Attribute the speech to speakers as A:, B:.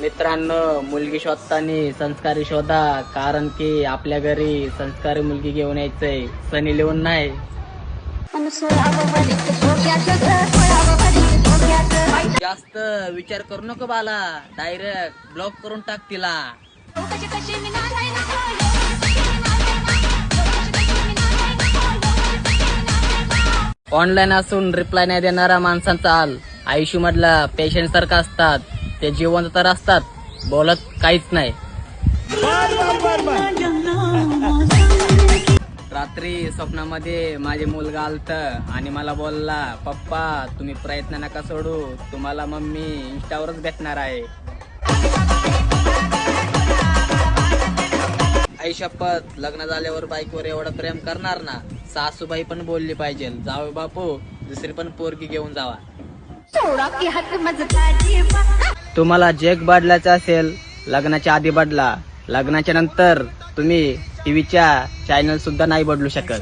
A: मित्रांनो, मुलगी शोधताना संस्कारी शोधा, कारण की आपल्या घरी संस्कारी मुलगी घेऊन यायचंय, सनी लिहून नाही. जास्त विचार करू नको बाला, डायरेक्ट ब्लॉक करून टाक तिला. ऑनलाईन असून रिप्लाय नाही देणारा माणसांचा हाल आयुष्य मधला पेशंट सारखा असतात. ते जिवंत तर असतात, बोलत काहीच नाही. रात्री स्वप्नामध्ये माझे मुलगा आलत आणि मला बोलला, पप्पा तुम्ही प्रयत्न नका सोडू, तुम्हाला मम्मी इंस्टावरच भेटणार आहे. आई शपथ, लग्न झाल्यावर बाईकवर एवढं प्रेम करणार ना. सासूबाई पण बोलली पाहिजे, जावे बापू दुसरी पण पोरगी घेऊन जावा. तुम्हाला जग बदलायचं असेल, लग्नाच्या आधी बदला. लग्नाच्या नंतर तुम्ही टीव्हीच्या चॅनल सुद्धा नाही बदलू शकत.